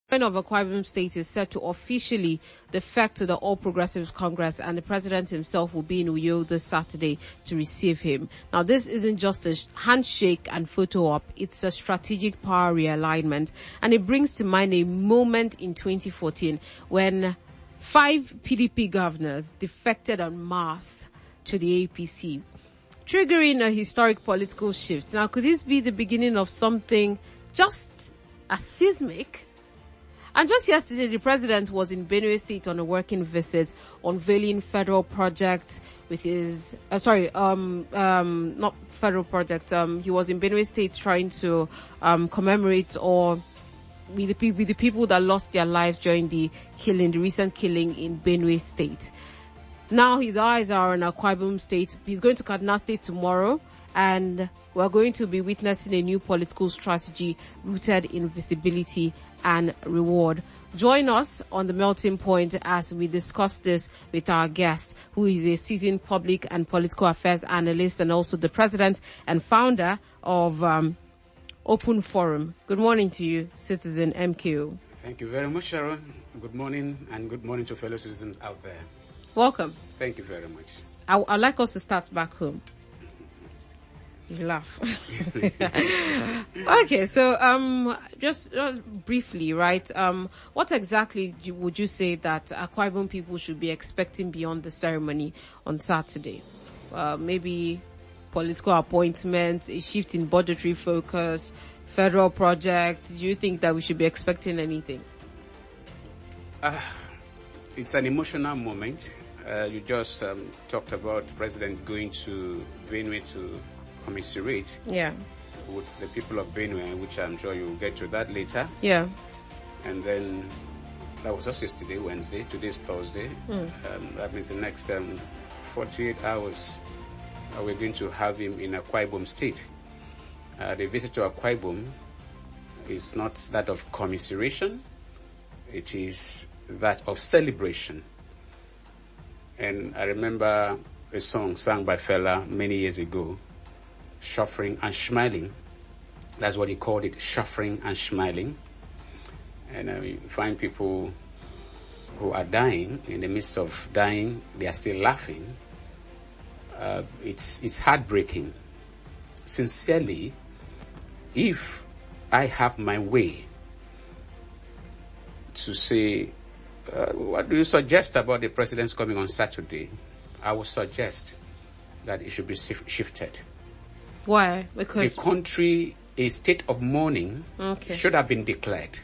Of Akwa Ibom State is set to officially defect to the All Progressives Congress, and the president himself will be in Uyo this Saturday to receive him. Now, this isn't just a handshake and photo op, it's a strategic power realignment, and it brings to mind a moment in 2014 when 5 PDP governors defected en masse to the APC, triggering a historic political shift. Now, could this be the beginning of something just as seismic? And just yesterday, the president was in Benue State on a working visit, unveiling federal projects with his, not federal project. He was in Benue State trying to commemorate or with the people that lost their lives during the recent killing in Benue State. Now his eyes are on Akwa Ibom State. He's going to Kaduna State tomorrow, and we're going to be witnessing a new political strategy rooted in visibility and reward. Join us on the melting point as we discuss this with our guest, who is a seasoned public and political affairs analyst and also the president and founder of Open Forum. Good morning to you, Citizen MKO. Thank you very much, Sharon. Good morning, and good morning to fellow citizens out there. Welcome. Thank you very much. I'd like us to start back home. You laugh. Okay, so just briefly, right? What exactly would you say that Akwa Ibom people should be expecting beyond the ceremony on Saturday? Maybe political appointments, a shift in budgetary focus, federal projects. Do you think that we should be expecting anything? It's an emotional moment. You just talked about the president going to Benue to commiserate with the people of Benue, which I'm sure you'll get to that later. Yeah. And then that was just yesterday, Wednesday. Today's Thursday. That means the next 48 hours we're going to have him in Akwa Ibom State. The visit to Akwa Ibom is not that of commiseration. It is that of celebration. And I remember a song sung by Fela many years ago, Suffering and Smiling. That's what he called it, Suffering and Smiling. And you find people who are dying, in the midst of dying, they are still laughing. It's heartbreaking. Sincerely, if I have my way to say, what do you suggest about the president's coming on Saturday? I would suggest that it should be shifted. Why? Because the country, a state of mourning should have been declared.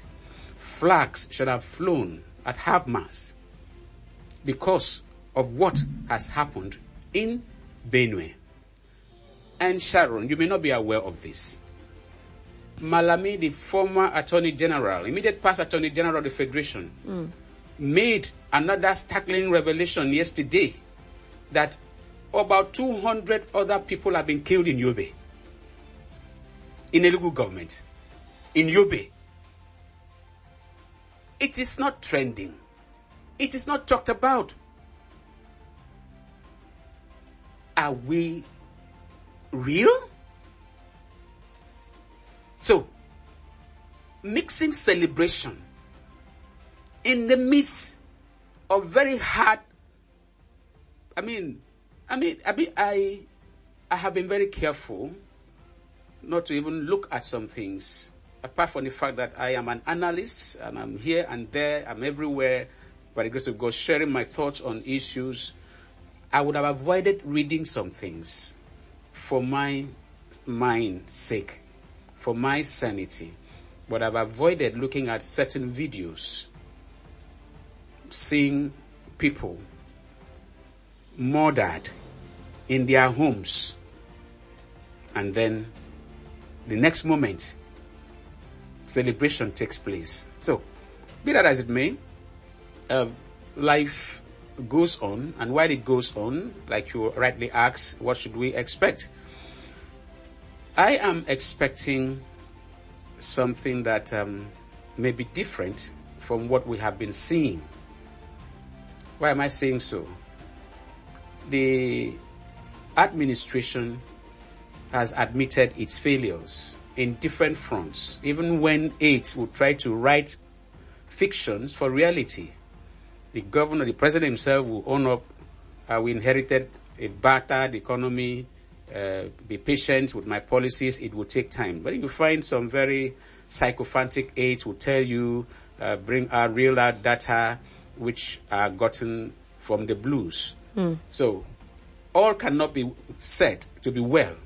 Flags should have flown at half-mast because of what has happened in Benue. And Sharon, you may not be aware of this. Malami, the former Attorney General, immediate past Attorney General of the Federation, made another startling revelation yesterday that about 200 other people have been killed in Yobe. In Enugu government. In Yobe. It is not trending. It is not talked about. Are we real? So, mixing celebration in the midst of very hard, I have been very careful not to even look at some things, apart from the fact that I am an analyst and I'm here and there, I'm everywhere, by the grace of God, sharing my thoughts on issues. I would have avoided reading some things for my mind's sake, for my sanity, but I've avoided looking at certain videos, seeing people murdered in their homes, and then the next moment celebration takes place. So, be that as it may, life goes on, and while it goes on, like you rightly asked, what should we expect? I am expecting something that may be different from what we have been seeing. Why am I saying so? The administration has admitted its failures in different fronts. Even when aides would try to write fictions for reality. The governor, the president himself will own up, we inherited a battered economy, be patient with my policies, it will take time. But you find some very sycophantic aides who tell you, bring out real data, which are gotten from the blues. So, all cannot be said to be well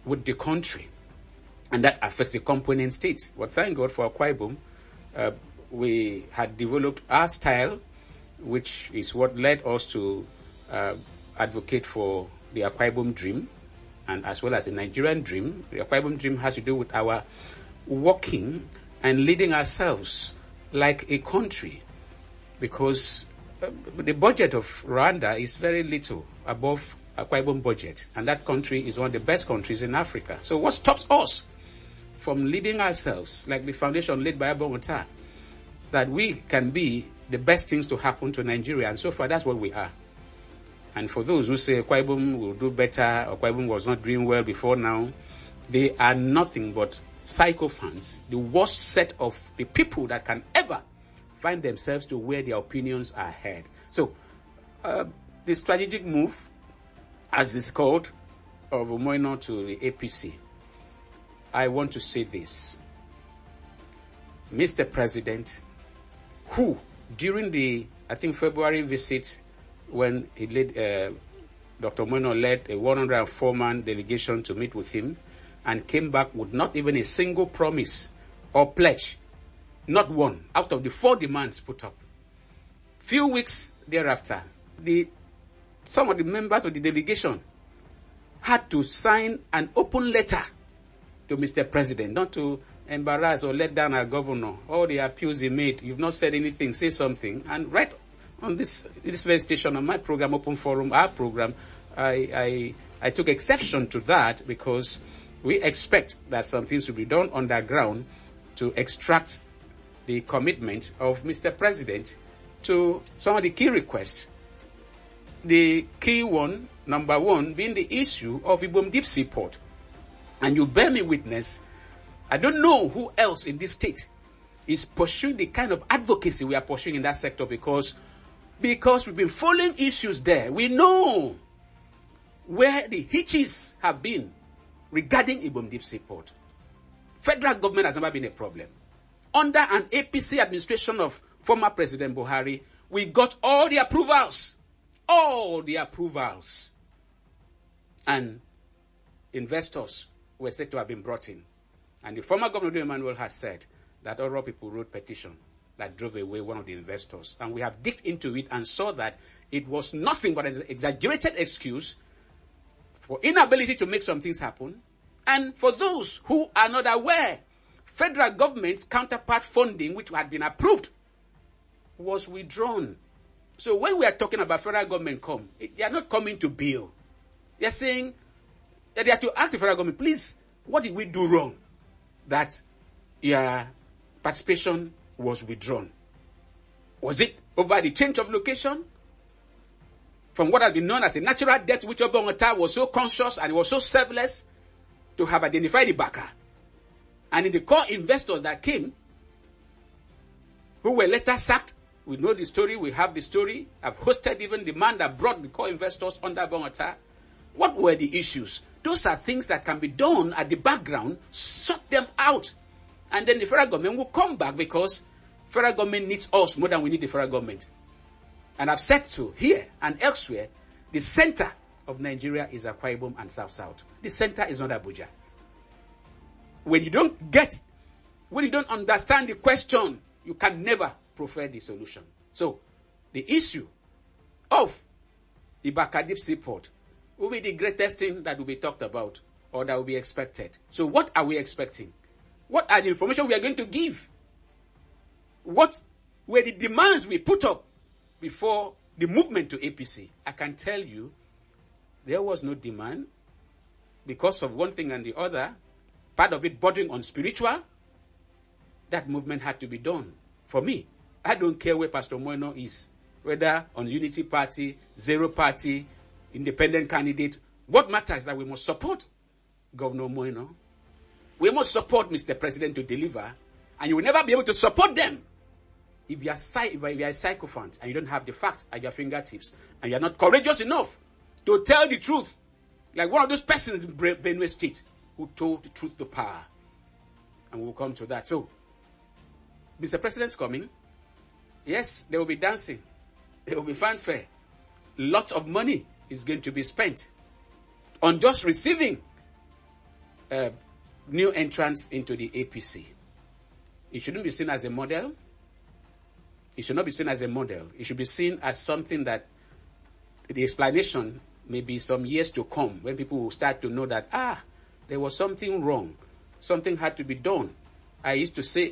with the country, and that affects the component states. But thank God for Akwa Ibom, we had developed our style, which is what led us to advocate for the Akwa Ibom dream, and as well as the Nigerian dream. The Akwa Ibom dream has to do with our working and leading ourselves like a country, because the budget of Rwanda is very little above Akwa Ibom budget, and that country is one of the best countries in Africa. So what stops us from leading ourselves like the foundation laid by Abba Ota, that we can be the best things to happen to Nigeria? And so far, that's what we are. And for those who say Akwa Ibom will do better, Akwa Ibom was not doing well before now, they are nothing but sycophants, the worst set of the people that can ever find themselves to where their opinions are heard. So, the strategic move, as it's called, of Omoino to the APC, I want to say this. Mr. President, who, during the, I think, February visit, when he led, Dr. Omoino led a 104-man delegation to meet with him, and came back with not even a single promise or pledge, not one, out of the 4 demands put up. Few weeks thereafter, some of the members of the delegation had to sign an open letter to Mr. President, not to embarrass or let down our governor. All the appeals he made, you've not said anything, say something. And right on this very station, on my program, Open Forum, our program, I took exception to that, because we expect that some things will be done underground to extract the commitment of Mr. President to some of the key requests. The key one, number one, being the issue of Ibom Deep Sea Port. And you bear me witness, I don't know who else in this state is pursuing the kind of advocacy we are pursuing in that sector, because we've been following issues there. We know where the hitches have been regarding Ibom Deep Sea Port. Federal government has never been a problem. Under an APC administration of former President Buhari, we got all the approvals. All the approvals. And investors were said to have been brought in. And the former governor, Emmanuel, has said that other people wrote petition that drove away one of the investors. And we have digged into it and saw that it was nothing but an exaggerated excuse for inability to make some things happen. And for those who are not aware, federal government's counterpart funding, which had been approved, was withdrawn. So when we are talking about federal government they are not coming to bill. They are saying that they are to ask the federal government, please, what did we do wrong that your participation was withdrawn? Was it over the change of location? From what has been known as a natural death, which Obba Ota was so conscious and was so selfless to have identified the backer. And in the core investors that came, who were later sacked, we know the story, we have the story. I've hosted even the man that brought the core investors under Obba Ota. What were the issues? Those are things that can be done at the background, sort them out. And then the federal government will come back, because federal government needs us more than we need the federal government. And I've said so here and elsewhere, the center of Nigeria is Akwa Ibom and South-South. The center is not Abuja. When you don't understand the question, you can never prefer the solution. So, the issue of Ibaka Deep Sea Port will be the greatest thing that will be talked about, or that will be expected. So what are we expecting? What are the information we are going to give? What were the demands we put up before the movement to APC? I can tell you, there was no demand, because of one thing and the other, part of it bordering on spiritual. That movement had to be done. For me, I don't care where Pastor Omoino is, whether on Unity Party, Zero Party, independent candidate. What matters is that we must support Governor Omoino. We must support Mr. President to deliver, and you will never be able to support them if you are a sycophant and you don't have the facts at your fingertips and you are not courageous enough to tell the truth, like one of those persons in Benue State who told the truth to power. And we'll come to that. So, Mr. President's coming. Yes, there will be dancing. There will be fanfare. Lots of money is going to be spent on just receiving new entrants into the APC. It shouldn't be seen as a model. It should not be seen as a model. It should be seen as something that the explanation may be some years to come when people will start to know that, there was something wrong. Something had to be done. I used to say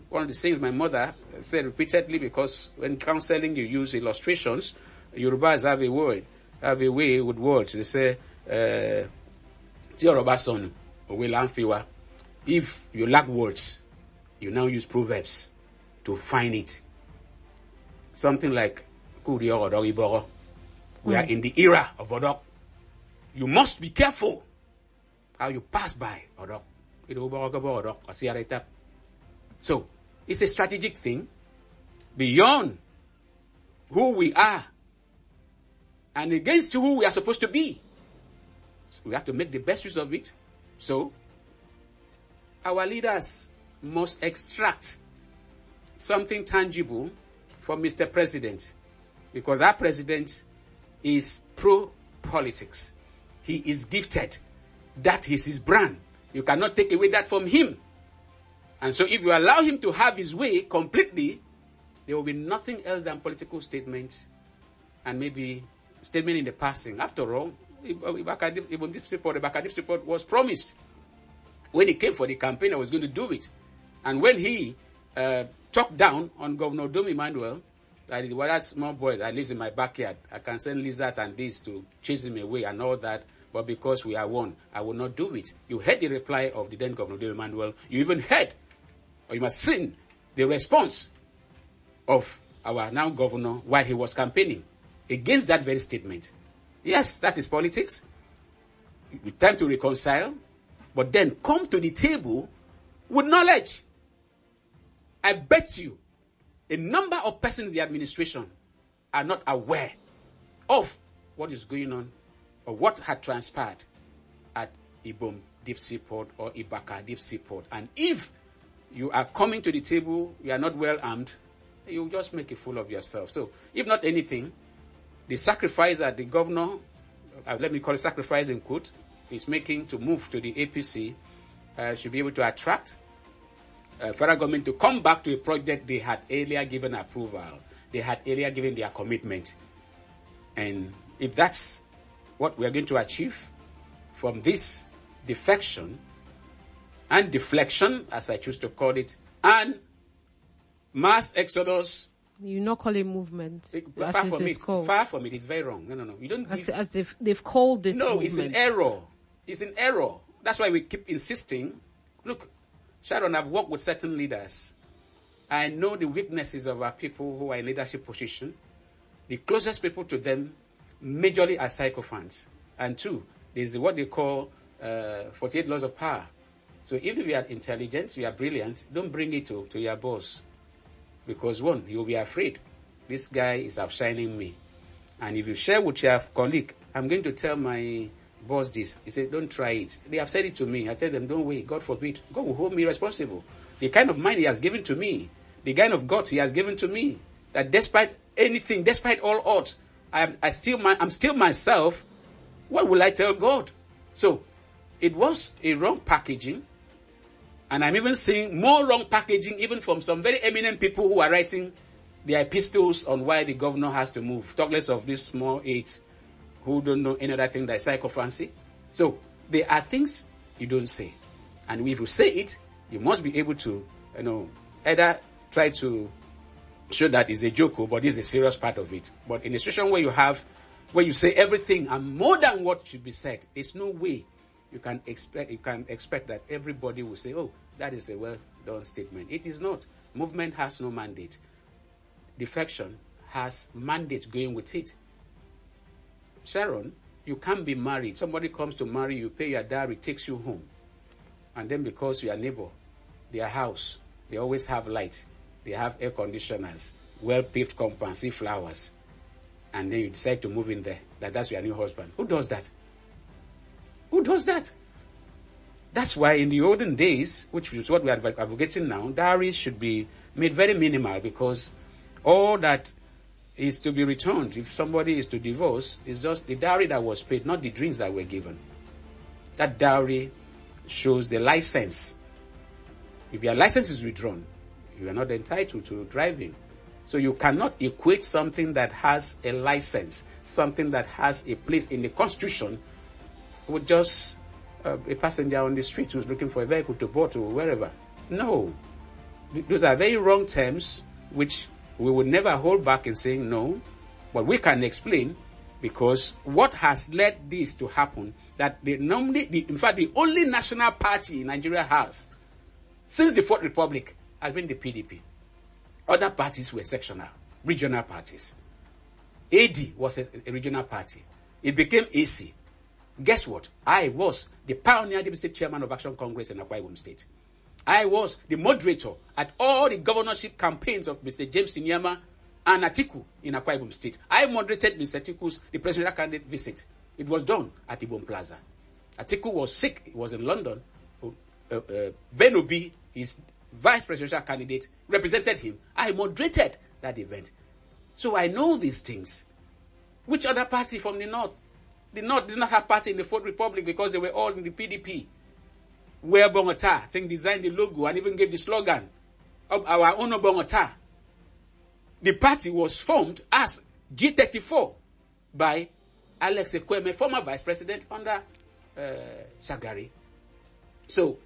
one of the things my mother said repeatedly, because when counseling you use illustrations. Yorubas have a way with words. They say, if you lack words, you now use proverbs to find it. Something like, we are in the era of Odok. You must be careful how you pass by Odok. So, it's a strategic thing beyond who we are and against who we are supposed to be. So we have to make the best use of it. So, our leaders must extract something tangible from Mr. President, because our president is pro-politics. He is gifted. That is his brand. You cannot take away that from him. And so if you allow him to have his way completely, there will be nothing else than political statements and maybe statement in the passing. After all, even this support was promised. When he came for the campaign, I was going to do it. And when he talked down on Governor Dom Emmanuel, that small boy that lives in my backyard, I can send lizard and this to chase him away and all that, but because we are one, I will not do it. You heard the reply of the then Governor Dom Emmanuel. You even heard, or you must seen, the response of our now governor while he was campaigning against that very statement. Yes, that is politics. It's time to reconcile, but then come to the table with knowledge. I bet you a number of persons in the administration are not aware of what is going on or what had transpired at Ibom Deep Seaport or Ibaka Deep Seaport. And if you are coming to the table, you are not well armed, you just make a fool of yourself. So, if not anything, the sacrifice that the governor, let me call it sacrifice in quote, is making to move to the APC should be able to attract federal government to come back to a project they had earlier given approval. They had earlier given their commitment. And if that's what we are going to achieve from this defection and deflection, as I choose to call it, and mass exodus. You not call it movement. Far from it. Far from it. It's very wrong. No. You don't. As they've called this. No, movement. It's an error. It's an error. That's why we keep insisting. Look, Sharon, I've worked with certain leaders. I know the weaknesses of our people who are in leadership position. The closest people to them, majorly are sycophants. And two, there's what they call 48 laws of power. So if you are intelligent, you are brilliant, don't bring it to your boss. Because one, you'll be afraid. This guy is outshining me. And if you share with your colleague, I'm going to tell my boss this. He said, don't try it. They have said it to me. I tell them, don't wait. God forbid. God will hold me responsible. The kind of mind he has given to me, the kind of guts he has given to me, that despite anything, despite all odds, I'm still myself. What will I tell God? So, it was a wrong packaging. And I'm even seeing more wrong packaging even from some very eminent people who are writing their epistles on why the governor has to move. Talk less of these small aides who don't know any other thing than sycophancy. So, there are things you don't say. And if you say it, you must be able to, either try to show that it's a joke, but this is a serious part of it. But in a situation where you say everything and more than what should be said, there's no way you can expect that everybody will say, oh, that is a well-done statement. It is not. Movement has no mandate. Defection has mandate going with it. Sharon, you can't be married. Somebody comes to marry you, pay your dowry, takes you home. And then because you are neighbor, their house, they always have light. they have air conditioners, well-paved compounds, see flowers, and then you decide to move in there, that's your new husband. Who does that? Who does that? That's why in the olden days, which is what we are advocating now, dowries should be made very minimal, because all that is to be returned if somebody is to divorce is just the dowry that was paid, not the drinks that were given. That dowry shows the license. If your license is withdrawn, you are not entitled to driving. So you cannot equate something that has a license, something that has a place in the Constitution, with just a passenger on the street who's looking for a vehicle to board or wherever. No. Those are very wrong terms, which we would never hold back in saying no, but we can explain, because what has led this to happen, that in fact, the only national party Nigeria has since the Fourth Republic has been the PDP. Other parties were sectional, regional parties. AD was a regional party. It became AC. Guess what? I was the pioneer deputy state chairman of Action Congress in Akwa Ibom State. I was the moderator at all the governorship campaigns of Mr. James Inyama and Atiku in Akwa Ibom State. I moderated Mr. Atiku's the presidential candidate visit. It was done at Ibom Plaza. Atiku was sick. He was in London. Ben Obi, his vice presidential candidate, represented him. I moderated that event. So I know these things. Which other party from the North? The North did not have party in the Fourth Republic because they were all in the PDP. Where Bongota, I think, designed the logo and even gave the slogan of our own Bongota. The party was formed as G34 by Alex Ekweme, former vice president under Shagari. So,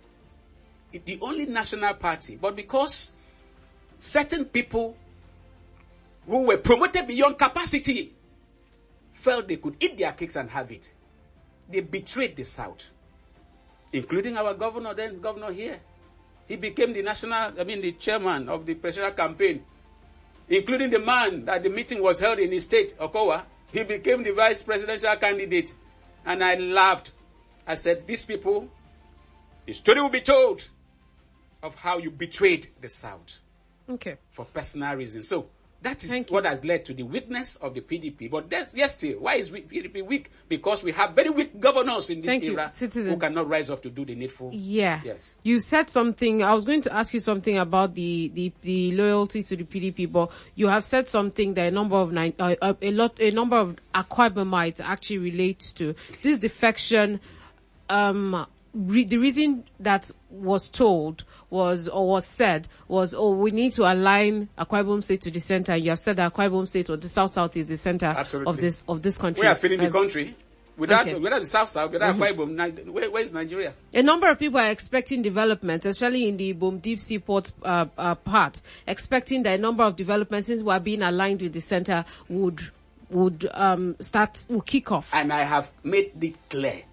the only national party, but because certain people who were promoted beyond capacity felt they could eat their cakes and have it, they betrayed the South, including our governor here. He became the chairman of the presidential campaign, including the man that the meeting was held in his state, Okowa. He became the vice presidential candidate. And I laughed. I said, these people, the story will be told of how you betrayed the South. Okay. For personal reasons. So, that is what has led to the weakness of the PDP. But still, why is PDP weak? Because we have very weak governors in this era who cannot rise up to do the needful. Yeah. Yes. You said something. I was going to ask you something about the loyalty to the PDP, but you have said something that a number of Akwa Ibomites actually relate to. This defection, the reason that was told was said, we need to align Akwa Ibom State to the center. You have said that Akwa Ibom State or the South is the center of this country. We are feeling the country. Without the South, without Akwa Ibom, where is Nigeria? A number of people are expecting development, especially in the Ibom Deep Seaport part, expecting that a number of developments, since we are being aligned with the center, would kick off. And I have made it clear.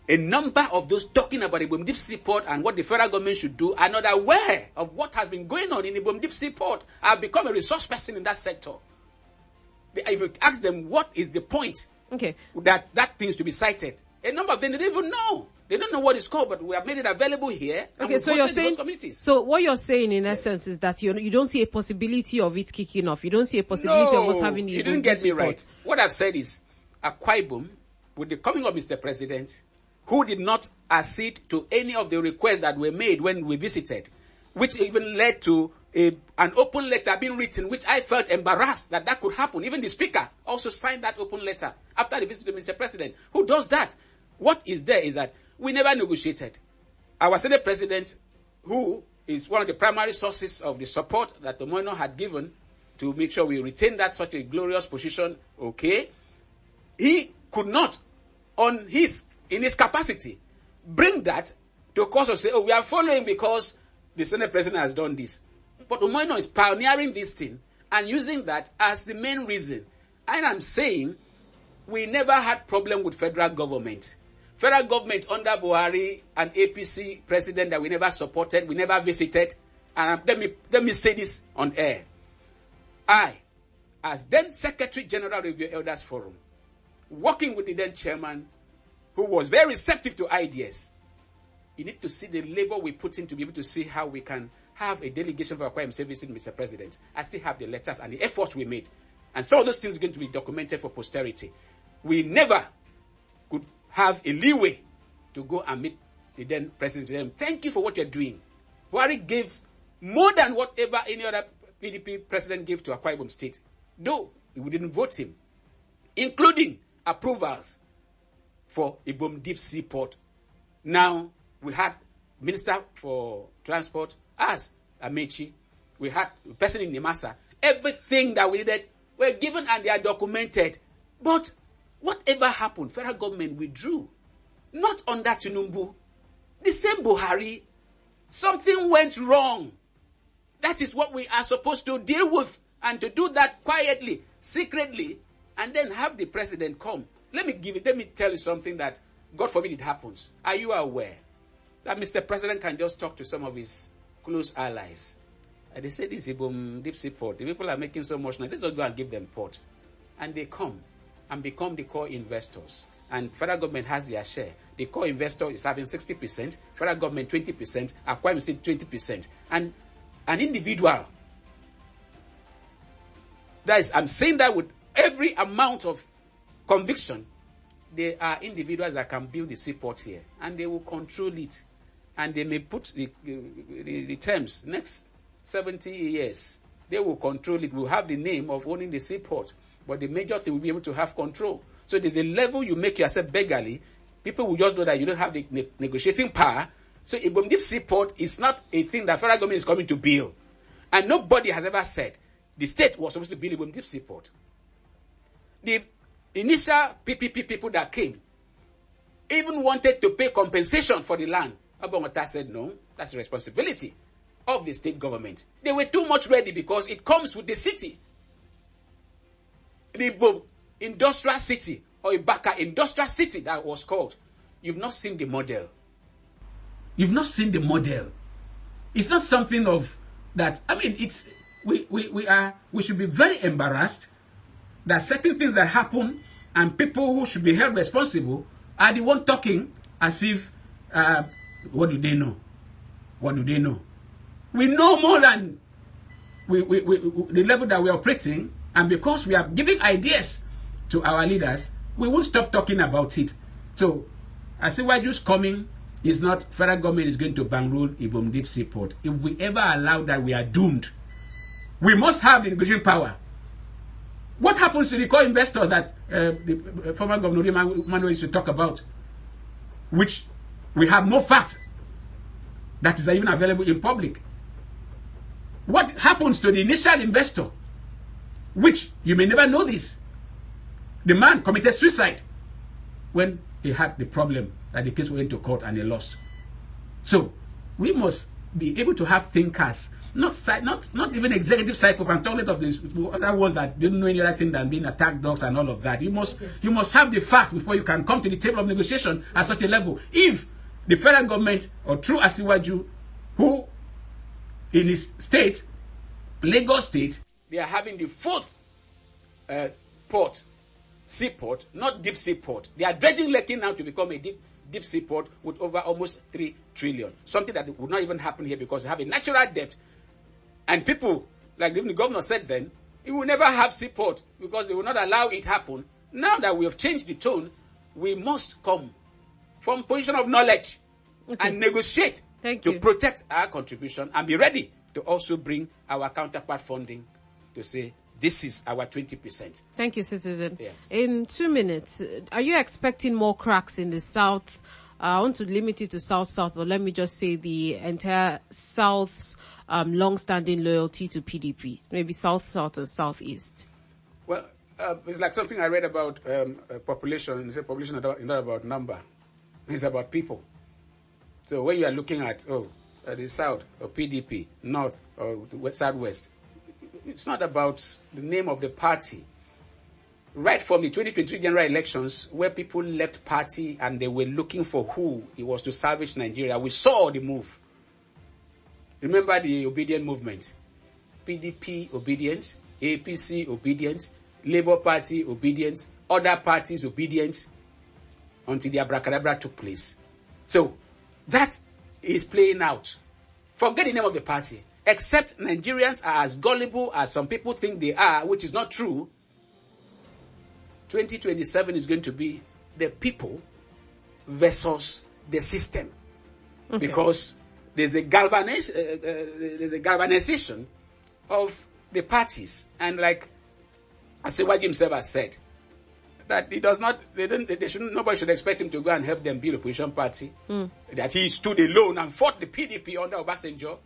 A number of those talking about Ibom Deep Seaport and what the federal government should do are not aware of what has been going on in Ibom Deep Seaport. I've become a resource person in that sector. If you ask them what is the point that thing is to be cited, a number of them, they don't even know. They don't know what it's called, but we have made it available here. Okay, so you're saying, so what you're saying in essence is that you don't see a possibility of it kicking off. You don't see a possibility of us having the you didn't get me right. What I've said is, Akwa Ibom, with the coming of Mr. President, who did not accede to any of the requests that were made when we visited, which even led to an open letter being written, which I felt embarrassed that could happen. Even the speaker also signed that open letter after the visit to Mr. President. Who does that? What is there is that we never negotiated. Our Senate President, who is one of the primary sources of the support that the Moino had given to make sure we retain that such a glorious position, he could not, in his capacity, bring that to cause us to say, we are following because the Senate President has done this. But Umoino is pioneering this thing and using that as the main reason. And I'm saying we never had problem with federal government. Federal government under Buhari and APC president that we never supported, we never visited. And let me say this on air. I, as then Secretary General of the Elders Forum, working with the then chairman, who was very receptive to ideas, you need to see the labor we put in to be able to see how we can have a delegation for Akwa Ibom State visiting Mr. President. I still have the letters and the efforts we made. And some of those things are going to be documented for posterity. We never could have a leeway to go and meet the then president. Thank you for what you're doing. Buhari gave more than whatever any other PDP president gave to Akwa Ibom State, though we didn't vote him, including approvals for Ibom Deep Sea Port. Now, we had Minister for Transport as Amechi. We had a person in Nimasa. Everything that we needed were given and they are documented. But whatever happened, federal government withdrew. Not under Tinubu. The same Buhari. Something went wrong. That is what we are supposed to deal with. And to do that quietly, secretly, and then have the president come. Let me tell you something that, God forbid it happens. Are you aware that Mr. President can just talk to some of his close allies? And they say this Ibom Deep Sea Port, the people are making so much noise. Let's just go and give them port. And they come and become the core investors. And federal government has their share. The core investor is having 60%, federal government 20%, Akwa Ibom State 20%. And an individual, I'm saying that with every amount of conviction, there are individuals that can build the seaport here, and they will control it. And they may put the terms, next 70 years, they will control it. We'll have the name of owning the seaport, but the major thing will be able to have control. So there's a level you make yourself beggarly. People will just know that you don't have the negotiating power. So Ibom Deep Sea Port is not a thing that federal government is coming to build. And nobody has ever said the state was supposed to build Ibom Deep Sea Port. The initial PPP people that came even wanted to pay compensation for the land. Abongota said, no, that's the responsibility of the state government. They were too much ready because it comes with the city. The Ibom Industrial City, or Ibaka Industrial City that was called. You've not seen the model. You've not seen the model. It's not something of that. I mean, it's we should be very embarrassed that certain things that happen and people who should be held responsible are the one talking as if what do they know? What do they know? We know more than the level that we are operating, and because we are giving ideas to our leaders, we won't stop talking about it. So, Asiwaju's coming is not federal government is going to bankroll Ibom Deep Sea Port. If we ever allow that, we are doomed. We must have the negotiating power. What happens to the core investors that the former Governor Manuel used to talk about, which we have no fact that is even available in public? What happens to the initial investor, which you may never know this? The man committed suicide when he had the problem that the case went to court and he lost. So we must be able to have thinkers, not even executive psychopaths, toilet of these other ones that didn't know any other thing than being attack dogs and all of that. You must have the facts before you can come to the table of negotiation at such a level. If the federal government or through Asiwaju, who in his state, Lagos State, they are having the fourth port, seaport, not deep sea port. They are dredging Lekki now to become a deep sea port with over almost 3 trillion. Something that would not even happen here because they have a natural debt. And people, like the governor said then, he will never have seaport because they will not allow it happen. Now that we have changed the tone, we must come from position of knowledge and negotiate to protect our contribution and be ready to also bring our counterpart funding to say, this is our 20%. Thank you, Citizen. Yes. In 2 minutes, are you expecting more cracks in the South? I want to limit it to South-South, but let me just say the entire South's long-standing loyalty to PDP, maybe South-South and South-East. Well, it's like something I read about population. It's a population is not about number. It's about people. So when you are looking at, the South or PDP, North or Southwest, it's not about the name of the party. Right from the 2023 general elections, where people left party and they were looking for who it was to salvage Nigeria, we saw the move. Remember the obedient movement. PDP obedience, APC obedience, Labour Party obedience, other parties obedience, until the abracadabra took place. So that is playing out forget the name of the party. Except Nigerians are as gullible as some people think they are, which is not true. 2027 is going to be the people versus the system. Okay. Because there's a galvanization of the parties. And like Asiwaju himself has said, that he does not, nobody should expect him to go and help them build a opposition party. That he stood alone and fought the PDP under Obasanjo.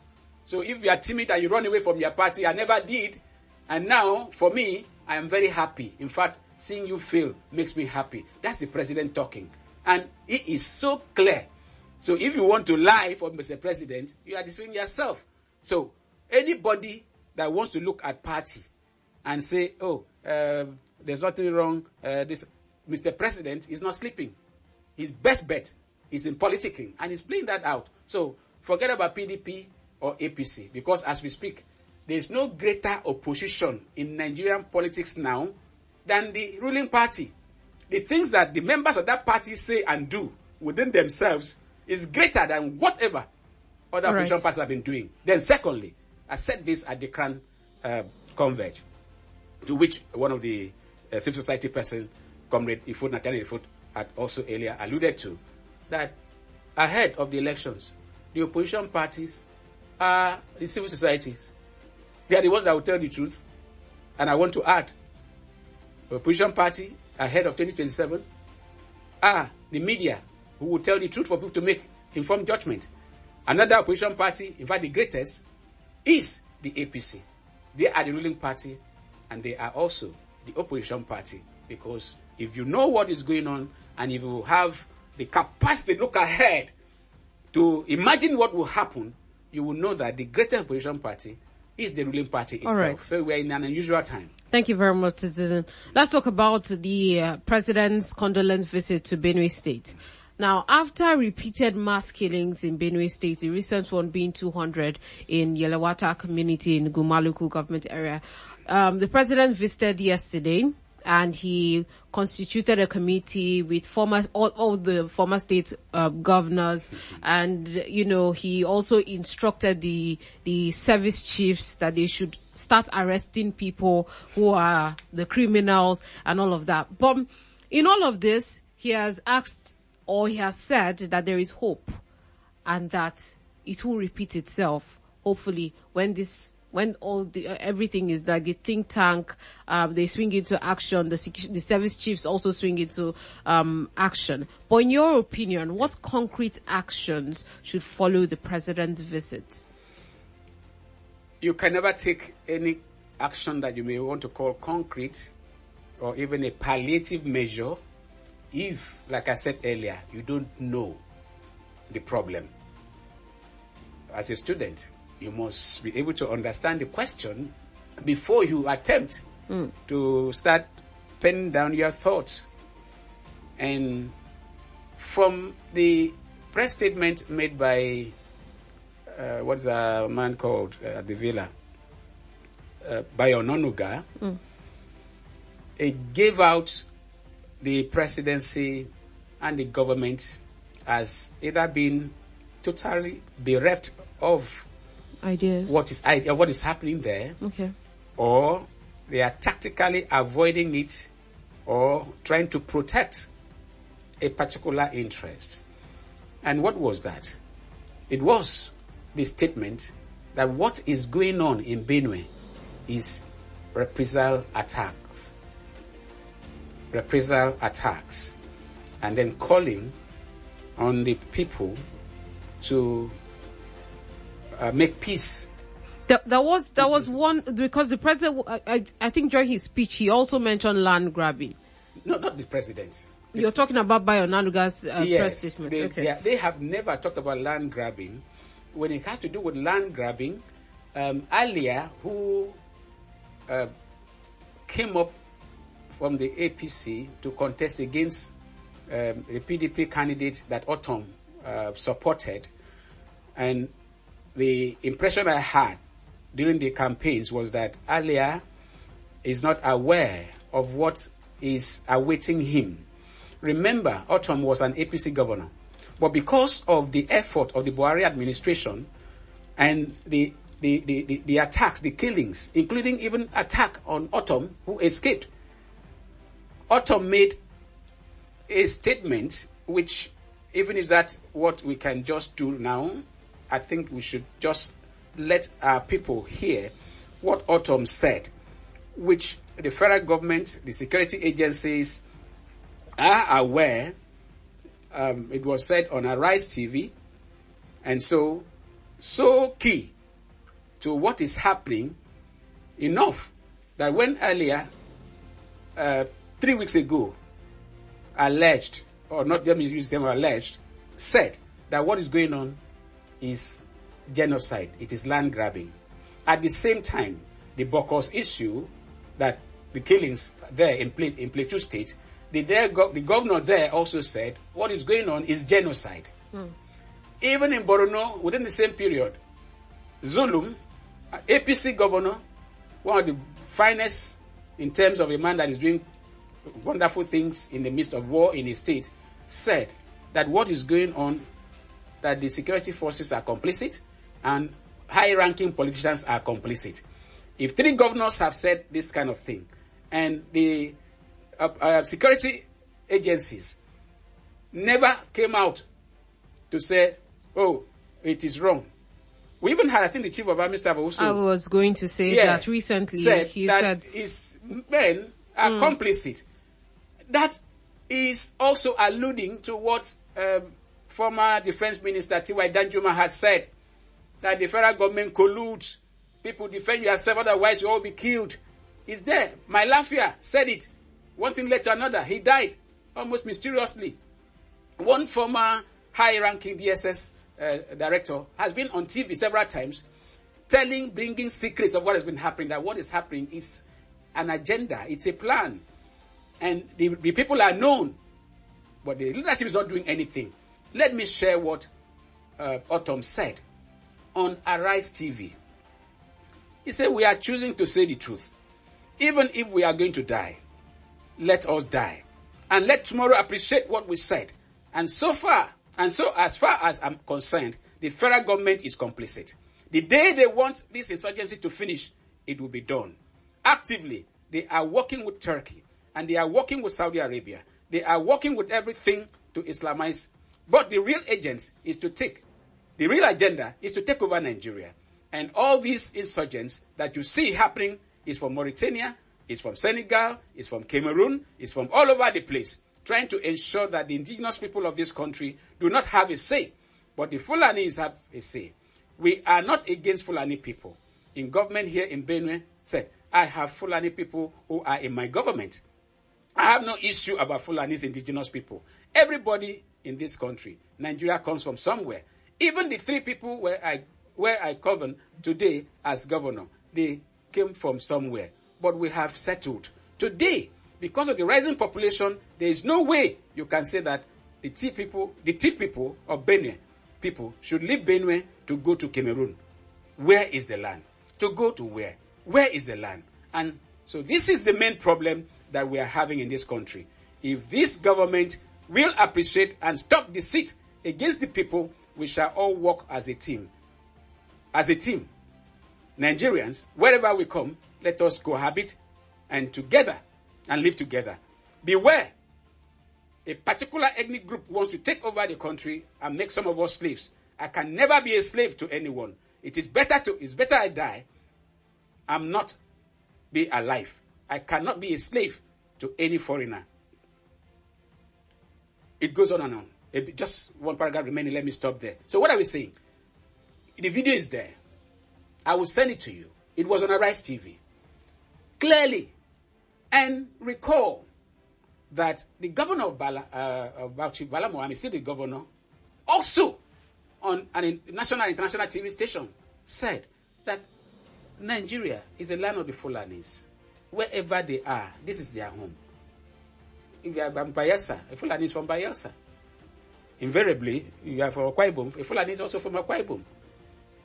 So if you are timid and you run away from your party, I never did. And now, for me, I am very happy. In fact, seeing you fail makes me happy. That's the president talking. And it is so clear. So if you want to lie for Mr. President, you are deceiving yourself. So anybody that wants to look at party and say, there's nothing wrong, this Mr. President is not sleeping. His best bet is in politicking, and he's playing that out. So forget about PDP or APC, because as we speak, there's no greater opposition in Nigerian politics now than the ruling party. The things that the members of that party say and do within themselves is greater than whatever other opposition parties have been doing. Then secondly, I said this at the CRAN Converge, to which one of the civil society person, Comrade Nathaniel Ifut, had also earlier alluded to, that ahead of the elections, the opposition parties are the civil societies. They are the ones that will tell the truth. And I want to add, the opposition party ahead of 2027 are the media who will tell the truth for people to make informed judgment. Another opposition party, in fact the greatest, is the APC. They are the ruling party and they are also the opposition party. Because if you know what is going on and if you have the capacity to look ahead to imagine what will happen, you will know that the greatest opposition party is the ruling party itself. Right. So we're in an unusual time. Thank you very much, Citizen. Let's talk about the president's condolence visit to Benue State. Now, after repeated mass killings in Benue State, the recent one being 200 in Yelewata community in Gumaluku government area, the president visited yesterday. And he constituted a committee with all the former state governors, and he also instructed the service chiefs that they should start arresting people who are the criminals and all of that. But in all of this, he has asked, or he has said that there is hope and that it will repeat itself. Hopefully, when everything is like the think tank, they swing into action, the service chiefs also swing into action. But in your opinion, what concrete actions should follow the president's visit? You can never take any action that you may want to call concrete or even a palliative measure if, like I said earlier, you don't know the problem. As a student, you must be able to understand the question before you attempt to start penning down your thoughts. And from the press statement made by, what's a man called at the villa, Bayo Onanuga, it gave out the presidency and the government as either being totally bereft of ideas, what is happening there, or they are tactically avoiding it or trying to protect a particular interest. And what was that? It was the statement that what is going on in Benue is reprisal attacks, and then calling on the people to make peace. There was one, because the president, I think during his speech, he also mentioned land grabbing. No, not the president. You're talking about Bayo Onanuga's press statement. They have never talked about land grabbing. When it has to do with land grabbing, Alia, who came up from the APC to contest against the PDP candidate that Otom supported, and the impression I had during the campaigns was that Alia is not aware of what is awaiting him. Remember, Otom was an APC governor, but because of the effort of the Buhari administration And the attacks, the killings, including even attack on Otom, who escaped. Otom made a statement which, even if that's what we can just do now, I think we should just let our people hear what Otom said, which the federal government, the security agencies are aware. It was said on Arise TV, and so key to what is happening, enough that when earlier, 3 weeks ago, alleged, or not, let me use them, alleged, said that what is going on is genocide, it is land grabbing. At the same time, the Bokos issue, that the killings there in Plateau State, the governor there also said what is going on is genocide. Even in Borno, within the same period, Zulum, APC governor, one of the finest in terms of a man that is doing wonderful things in the midst of war in his state, said that what is going on, that the security forces are complicit and high-ranking politicians are complicit. If 3 governors have said this kind of thing, and the security agencies never came out to say, oh, it is wrong. We even had, I think, the Chief of Army Staff also. I was going to say that recently. He said his men are complicit. That is also alluding to what former Defense Minister T.Y. Danjuma had said, that the federal government colludes. People, defend yourself, otherwise you all be killed. It's there. My Lafia said it. One thing led to another. He died almost mysteriously. One former high-ranking DSS director has been on TV several times bringing secrets of what has been happening, that what is happening is an agenda, it's a plan. And the people are known, but the leadership is not doing anything. Let me share what Otom said on Arise TV. He said, we are choosing to say the truth. Even if we are going to die, let us die. And let tomorrow appreciate what we said. And as far as I'm concerned, the federal government is complicit. The day they want this insurgency to finish, it will be done. Actively, they are working with Turkey, and they are working with Saudi Arabia. They are working with everything to Islamize. But the real agenda is to take over Nigeria. And all these insurgents that you see happening is from Mauritania, is from Senegal, is from Cameroon, is from all over the place, trying to ensure that the indigenous people of this country do not have a say. But the Fulanis have a say. We are not against Fulani people. In government here in Benue said, I have Fulani people who are in my government. I have no issue about Fulani's indigenous people. Everybody in this country, Nigeria comes from somewhere. Even the 3 people where I govern today as governor, they came from somewhere. But we have settled. Today, because of the rising population, there is no way you can say that the thief people of Benue people should leave Benue to go to Cameroon. Where is the land? To go to where? Where is the land? And so this is the main problem that we are having in this country. If this government will appreciate and stop deceit against the people, we shall all work as a team. As a team, Nigerians, wherever we come, let us cohabit and together and live together. Beware, a particular ethnic group wants to take over the country and make some of us slaves. I can never be a slave to anyone. It's better I die. I'm not be alive. I cannot be a slave to any foreigner. It goes on and on. Just one paragraph remaining. Let me stop there. So what are we saying? The video is there. I will send it to you. It was on Arise TV. Clearly. And recall that the governor of Bauchi, Bala Mohammed, still the governor, also on a national and international TV station, said that Nigeria is a land of the Fulanis. Wherever they are, this is their home. If you are from Bayelsa, a Fulani is from Bayelsa. Invariably, you are from Akwa Ibom, a Fulani is also from Akwa Ibom.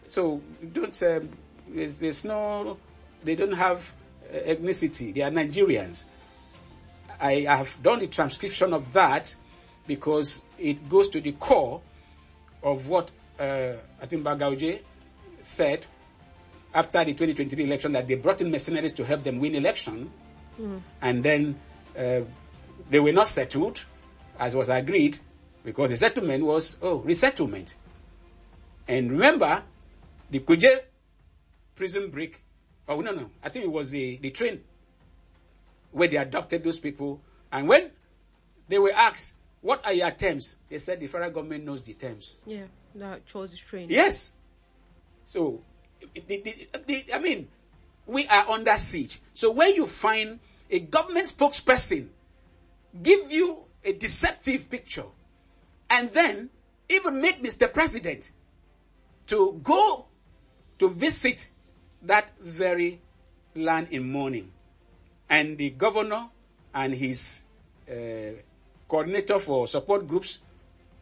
So there's no, they don't have ethnicity. They are Nigerians. I have done the transcription of that because it goes to the core of what Atim Bagauje said after the 2023 election that they brought in mercenaries to help them win election, and then they were not settled, as was agreed, because the settlement was, resettlement. And remember, the Kuje prison break, I think it was the train where they adopted those people. And when they were asked, what are your terms? They said the federal government knows the terms. Yeah, that chose the train. Yes. So, we are under siege. So when you find a government spokesperson give you a deceptive picture, and then even make Mr. President to go to visit that very land in mourning, and the governor and his coordinator for support groups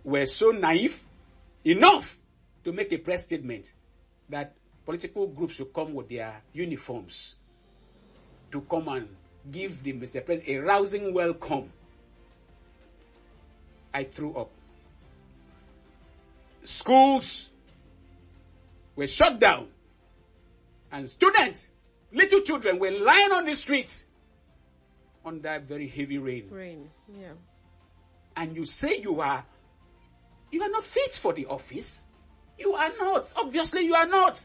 were so naive enough to make a press statement that political groups should come with their uniforms to come and give the Mr. President a rousing welcome. I threw up. Schools were shut down, and students, little children, were lying on the streets under very heavy rain. Yeah. And you say you are not fit for the office. You are not. Obviously, you are not.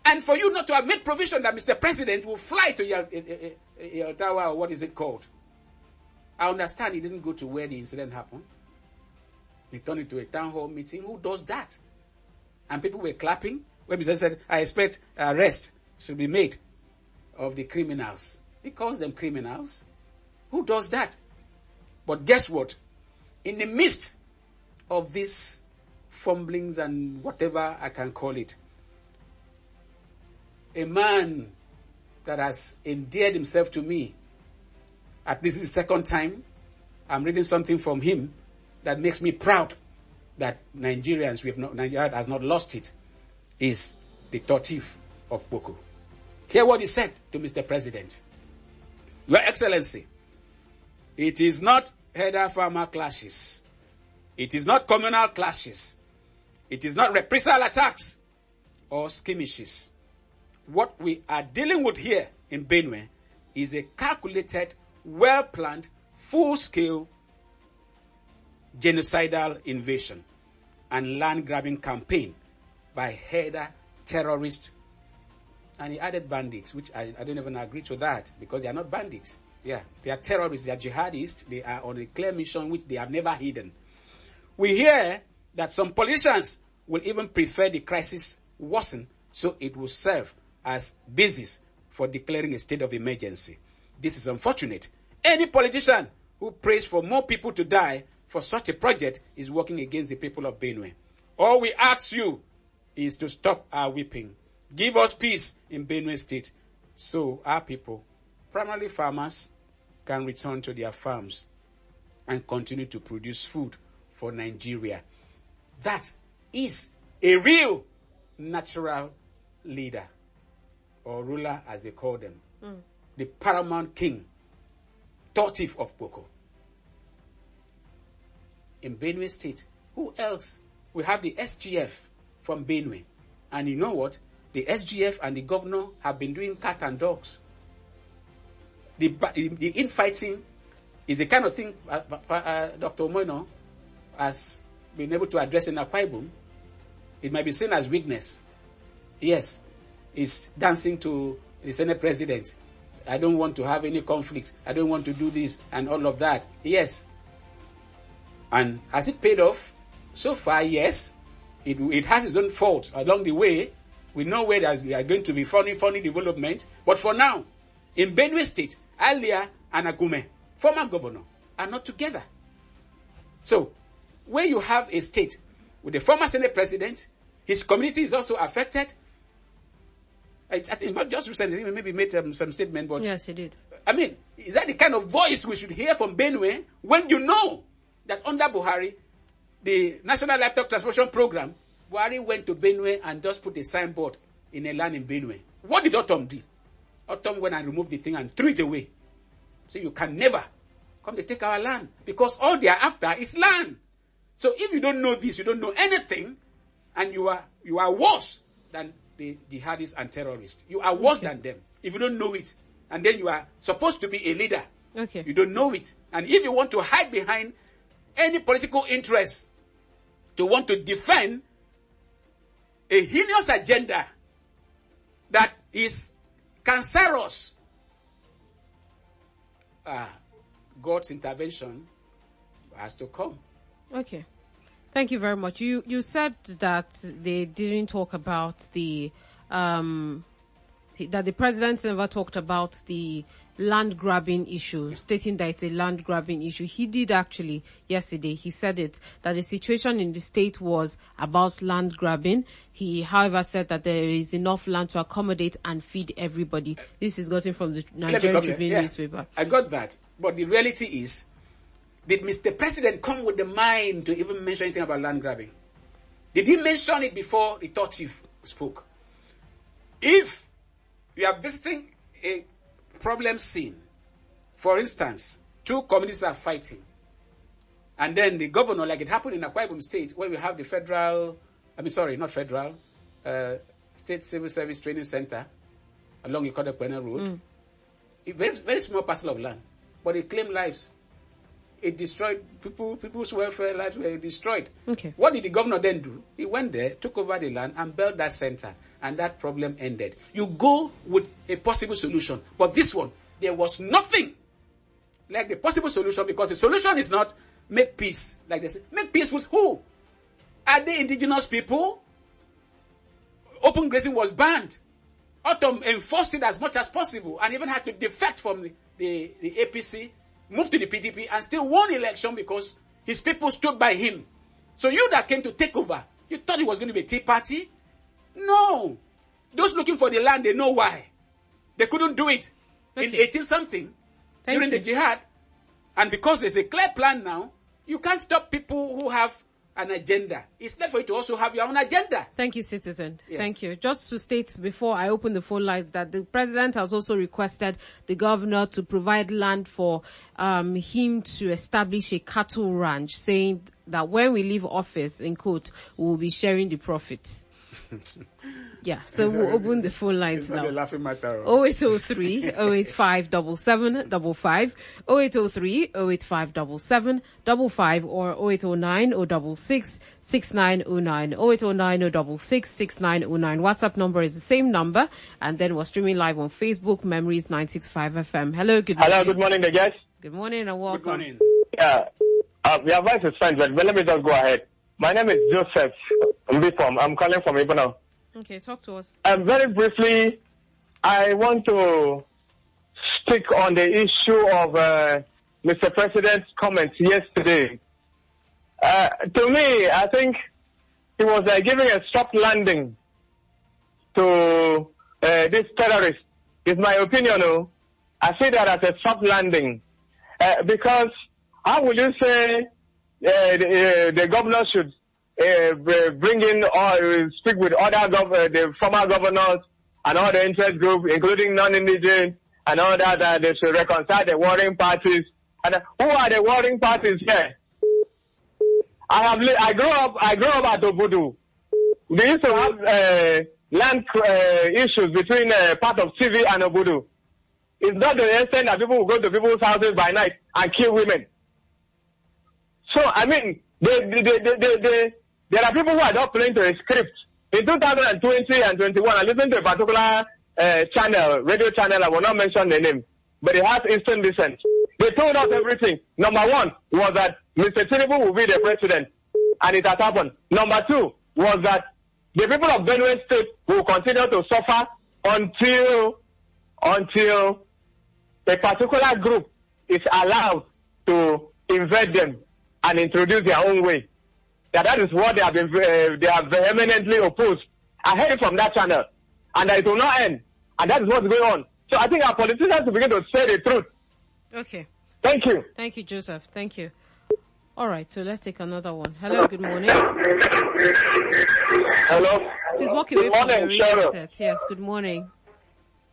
And for you not to have made provision that Mr. President will fly to your tower, or what is it called? I understand he didn't go to where the incident happened. He turned it to a town hall meeting. Who does that? And people were clapping when Mr. said, I expect arrest should be made of the criminals. He calls them criminals. Who does that? But guess what? In the midst of these fumblings and whatever I can call it, a man that has endeared himself to me, at least this is the second time I'm reading something from him that makes me proud that Nigeria has not lost it, is the Tortif of Boko. Hear what he said to Mr. President. Your Excellency, it is not herder-farmer clashes. It is not communal clashes. It is not reprisal attacks or skirmishes. What we are dealing with here in Benue is a calculated, well-planned, full-scale genocidal invasion and land-grabbing campaign by herder terrorists. And he added bandits, which I don't even agree to that, because they are not bandits. Yeah, they are terrorists, they are jihadists, they are on a clear mission which they have never hidden. We hear that some politicians will even prefer the crisis worsen, so it will serve as basis for declaring a state of emergency. This is unfortunate. Any politician who prays for more people to die for such a project is working against the people of Benue. All we ask you is to stop our weeping. Give us peace in Benue State so our people, primarily farmers, can return to their farms and continue to produce food for Nigeria. That is a real natural leader, or ruler as they call them. The paramount king, Tortif of Boko. In Benue State, who else? We have the SGF from Benue. And you know what? The SGF and the governor have been doing cat and dogs. The infighting is the kind of thing Dr. Omoino has been able to address in Akwa Ibom. It might be seen as weakness. Yes, it's dancing to the Senate president. I don't want to have any conflict. I don't want to do this and all of that. Yes. And has it paid off? So far, yes. It has its own faults along the way. We know where there are going to be funny developments. But for now, in Benue State, Alia and Agume, former governor, are not together. So, where you have a state with a former Senate president, his community is also affected. I think not just recently, he maybe made some statement, but yes, he did. I mean, is that the kind of voice we should hear from Benue when you know that under Buhari, the National Livestock Transportation Program, Buhari went to Benue and just put a signboard in a land in Benue. What did Otom do? Otom went and removed the thing and threw it away. So you can never come to take our land, because all they are after is land. So if you don't know this, you don't know anything, and you are worse than the jihadists and terrorists. You are worse than them if you don't know it. And then you are supposed to be a leader. Okay. You don't know it. And if you want to hide behind any political interest to want to defend a heinous agenda that is cancerous, God's intervention has to come. Okay. Thank you very much. You said that they didn't talk about that the president never talked about the land grabbing issue, stating that it's a land grabbing issue. He did actually yesterday. He said it, that the situation in the state was about land grabbing. He, however, said that there is enough land to accommodate and feed everybody. This is gotten from the Nigerian Tribune newspaper. I got that. But the reality is, did Mr. President come with the mind to even mention anything about land grabbing? Did he mention it before the thought chief spoke? If you are visiting a problem scene, for instance, two communities are fighting, and then the governor, like it happened in Akwa Ibom State, where we have the State Civil Service Training Center along the Kodapena Road, a very, very small parcel of land, but it claimed lives. It destroyed people's welfare, lives were destroyed. Okay. What did the governor then do? He went there, took over the land, and built that center, and that problem ended. You go with a possible solution, but this one, there was nothing like the possible solution, because the solution is not make peace, like they say. Make peace with who? Are they indigenous people? Open grazing was banned. Autumn enforced it as much as possible, and even had to defect from the APC, moved to the PDP, and still won election because his people stood by him. So you that came to take over, you thought it was going to be a tea party? No. Those looking for the land, they know why. They couldn't do it in 18-something during the jihad. And because there's a clear plan now, you can't stop people who have an agenda. It's not for you to also have your own agenda. Thank you, Citizen. Yes. Thank you. Just to state before I open the phone lines that the president has also requested the governor to provide land for him to establish a cattle ranch, saying that when we leave office, in quote, we will be sharing the profits. Yeah, so we'll open the phone lines now. 0803 085 7755, 0803 085 7755, or 0809 066 6909, 0809 066 6909. WhatsApp number is the same number, and then we're streaming live on Facebook, Memories 965 FM. Hello, good morning. Hello, good morning, the guys. Good morning and welcome. Good morning. Yeah, your voice is fine, but let me just go ahead. My name is Joseph Mbifom. I'm calling from Ibono. Okay, talk to us. Very briefly, I want to speak on the issue of Mr. President's comments yesterday. To me, I think he was giving a soft landing to this terrorist. It's my opinion. I see that as a soft landing. Because how will you say the governor should bring in or speak with other the former governors and all the interest groups, including non-indigenous and all that they should reconcile the warring parties. And who are the warring parties here? I grew up at Obudu. They used to have land issues between part of CV and Obudu. It's not the extent that people will go to people's houses by night and kill women. So, I mean, there are people who are not playing to a script. In 2020 and 21, I listened to a particular radio channel, I will not mention the name, but it has instant descent. They told us everything. Number one was that Mr. Tinubu will be the president, and it has happened. Number two was that the people of Benue State will continue to suffer until a particular group is allowed to invade them and introduce their own way. That is what they have vehemently opposed. I heard it from that channel, and it will not end. And that is what's going on. So I think our politicians will begin to say the truth. Okay. Thank you. Thank you, Joseph. Thank you. All right, so let's take another one. Hello, good morning. Hello. Please walk away from your radio set. Yes, good morning.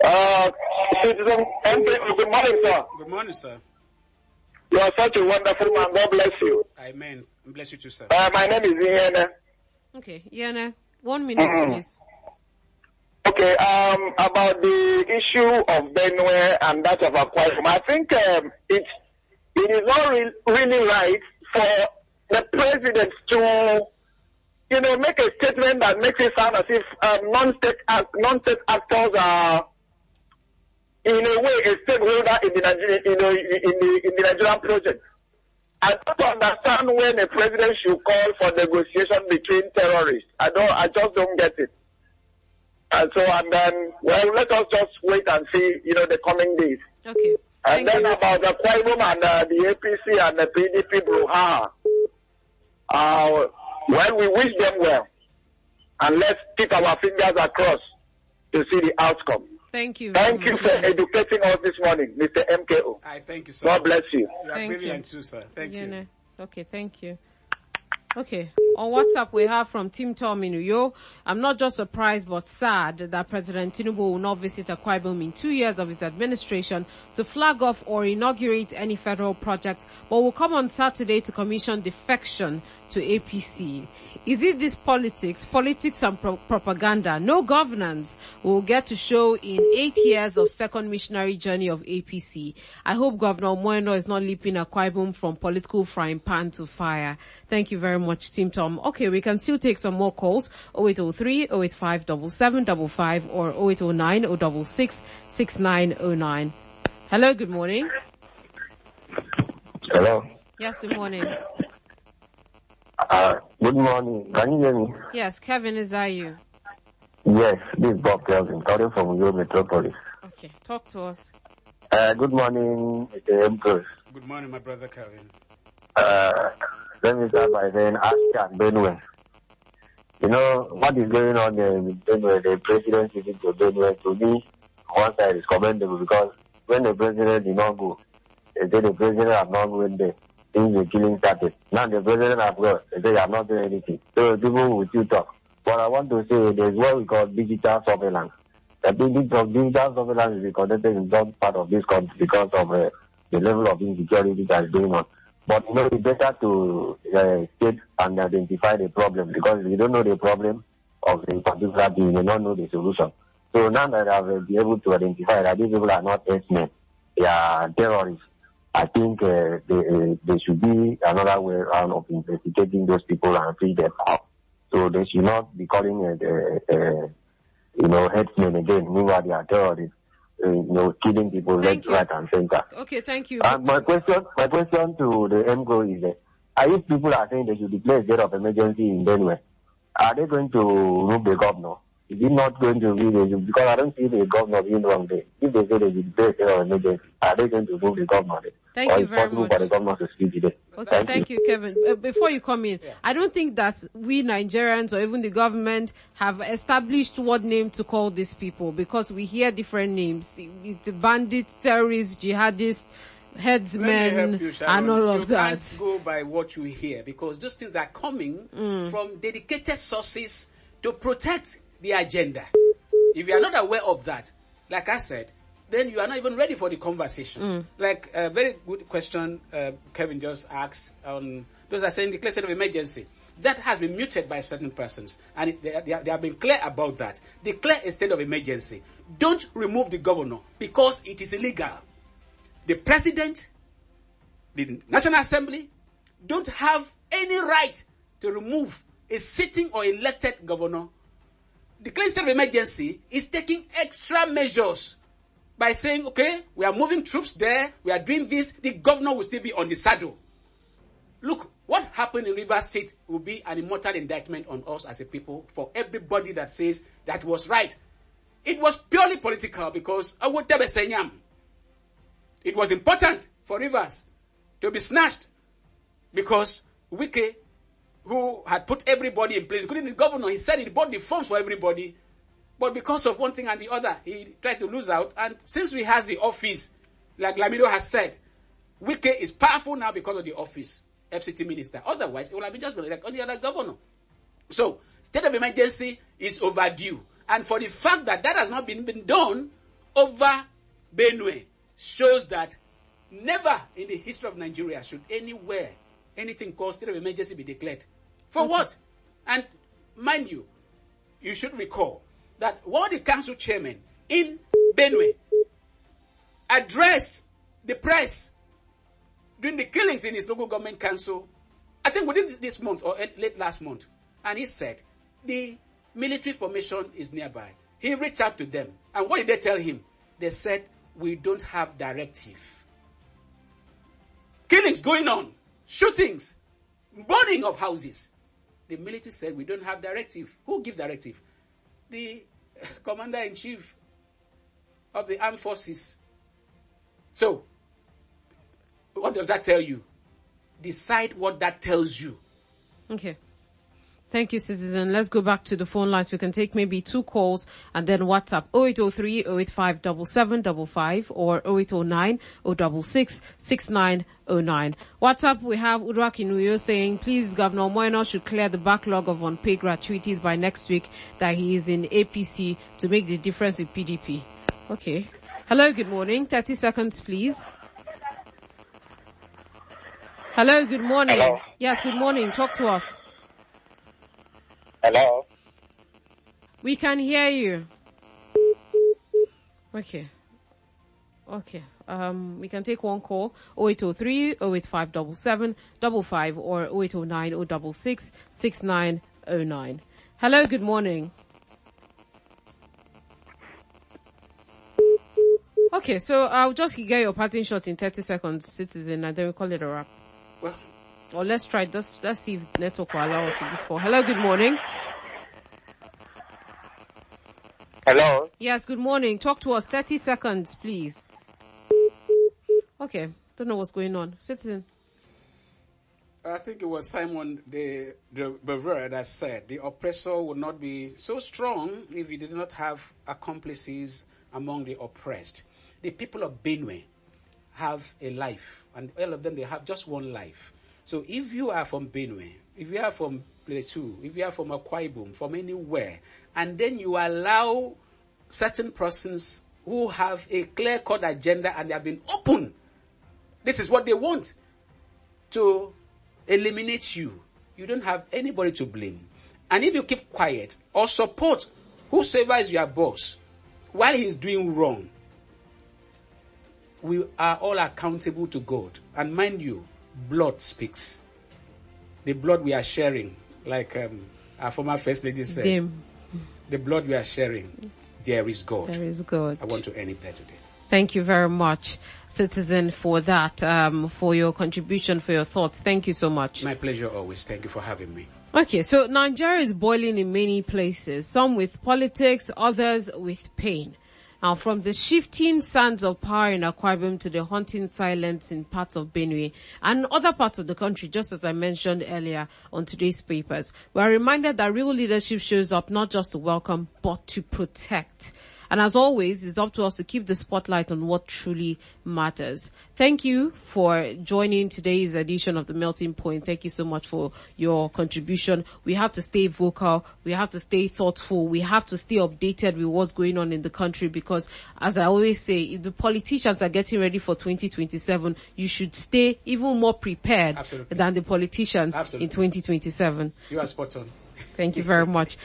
Citizen MP, good morning, sir. Good morning, sir. You are such a wonderful man. God bless you. Amen. Bless you too, sir. My name is Ian. Okay, Ian, 1 minute, please. Okay, about the issue of Benue and that of Akwa Ibom, I think it is not really right for the president to, make a statement that makes it sound as if non-state actors are, in a way, a stakeholder in the Nigerian project. I don't understand when a president should call for negotiation between terrorists. I just don't get it. And so, let us just wait and see, the coming days. Okay. And then about the Akwa Ibom and the APC and the PDP brouhaha. Well, we wish them well. And let's keep our fingers across to see the outcome. Thank you. Thank you for educating us this morning, Mr. MKO. I thank you, sir. God bless you. You are brilliant too, sir. Thank you. Okay, thank you. Okay. On WhatsApp, we have from Tim Tom in Uyo. I'm not just surprised but sad that President Tinubu will not visit Akwa Ibom in 2 years of his administration to flag off or inaugurate any federal projects, but will come on Saturday to commission defection to APC. Is it this politics and propaganda, no governance will get to show in 8 years of second missionary journey of APC? I hope Governor Moeno is not leaping Akwa Ibom from political frying pan to fire. Thank you very much, Tim Tom. Okay, we can still take some more calls. 0803 085 7755 or 0809 066 6909. Hello, good morning. Hello. Yes, good morning. Good morning. Can you hear me? Yes, Kevin, is that you? Yes, this is Bob Kelvin, calling from Uyo Metropolis. Okay, talk to us. Good morning, Mr. Empress. Good morning, my brother Kevin. Let me start by saying, Ashka and Benue. What is going on there with Benue, the president visit to Benue, to me, one side is commendable because when the president did not go, they say the president has not went there. Things the killing started. Now the president has gone. They say, I'm not doing anything. So people will still talk. But I want to say there's what we call digital surveillance. The digital surveillance is conducted in some part of this country because of the level of insecurity that is going on. But it's better to state and identify the problem because if you don't know the problem of the particular thing, you may not know the solution. So now that I've been able to identify that these people are not herdsmen, they are terrorists, I think there should be another way around of investigating those people and free them out. So they should not be calling headsmen again, meanwhile they are terrorists, killing people left, right, and center. Okay, thank you. And my question to the MGO is that, if people are saying they should declare a state of emergency in Benue, are they going to remove the governor? Is it not going to be because I don't see the governor being wrong there. If they say they should declare a state of emergency, are they going to remove the governor there? Thank you very much. Or is it possible for the governor to speak today? Okay, thank you, Kevin. Before you come in, I don't think that we Nigerians or even the government have established what name to call these people because we hear different names. It's bandits, terrorists, jihadists, headsmen, and all of that. You can't go by what you hear because those things are coming from dedicated sources to protect the agenda. If you are not aware of that, like I said, then you are not even ready for the conversation. Like a very good question Kevin just asked. Those are saying declare state of emergency. That has been muted by certain persons, and they have been clear about that. Declare a state of emergency. Don't remove the governor because it is illegal. The president, the National Assembly, don't have any right to remove a sitting or elected governor. Declaring state of emergency is taking extra measures by saying, okay, we are moving troops there, we are doing this, the governor will still be on the saddle. Look, what happened in Rivers State will be an immortal indictment on us as a people for everybody that says that was right. It was purely political because it was important for Rivers to be snatched because Wike, who had put everybody in place, including the governor, he said he bought the forms for everybody, but because of one thing and the other, he tried to lose out. And since we has the office, like Lamido has said, Wike is powerful now because of the office, FCT minister. Otherwise, it would have been just like any other governor. So, state of emergency is overdue. And for the fact that that has not been done over Benue shows that never in the history of Nigeria should anywhere anything called state of emergency be declared. For what? And mind you, you should recall that one of the council chairmen in Benue addressed the press during the killings in his local government council, I think within this month or late last month. And he said, the military formation is nearby. He reached out to them. And what did they tell him? They said, we don't have directive. Killings going on, shootings, burning of houses. The military said, we don't have directive. Who gives directive? The commander-in-chief of the armed forces. So, what does that tell you? Decide what that tells you. Okay. Thank you, Citizen. Let's go back to the phone lines. We can take maybe 2 calls and then WhatsApp 0803 085 7755 or 0809 066 6909. WhatsApp, we have Udrak Inuyo saying, please, Governor Moino should clear the backlog of unpaid gratuities by next week that he is in APC to make the difference with PDP. Okay. Hello, good morning. 30 seconds, please. Hello, good morning. Hello. Yes, good morning. Talk to us. Hello. We can hear you. Okay. We can take 1 call, 0803 085 7755 or 0809 066 6909. Hello, good morning. Okay, so I'll just get your parting shot in 30 seconds, Citizen, and then we'll call it a wrap. Well, Or let's try this. Let's see if network will allow us to this call. Hello, good morning. Hello. Yes, good morning. Talk to us. 30 seconds, please. Okay. Don't know what's going on. Citizen. I think it was Simon de Beauvoir that said the oppressor would not be so strong if he did not have accomplices among the oppressed. The people of Benue have a life, and all of them, they have just one life. So if you are from Benue, if you are from Plateau, if you are from Akwa Ibom, from anywhere, and then you allow certain persons who have a clear-cut agenda and they have been open, this is what they want, to eliminate you, you don't have anybody to blame. And if you keep quiet or support whosoever is your boss while he's doing wrong, we are all accountable to God. And mind you, blood speaks. The blood we are sharing, like our former First Lady said, the blood we are sharing, there is God. There is God. I want to end it there today. Thank you very much, Citizen, for that, for your contribution, for your thoughts. Thank you so much. My pleasure always. Thank you for having me. Okay, so Nigeria is boiling in many places, some with politics, others with pain. Now, from the shifting sands of power in Akwa Ibom to the haunting silence in parts of Benue and other parts of the country, just as I mentioned earlier on today's papers, we are reminded that real leadership shows up not just to welcome, but to protect. And as always, it's up to us to keep the spotlight on what truly matters. Thank you for joining today's edition of The Melting Point. Thank you so much for your contribution. We have to stay vocal. We have to stay thoughtful. We have to stay updated with what's going on in the country because, as I always say, if the politicians are getting ready for 2027, you should stay even more prepared than the politicians in 2027. You are spot on. Thank you very much.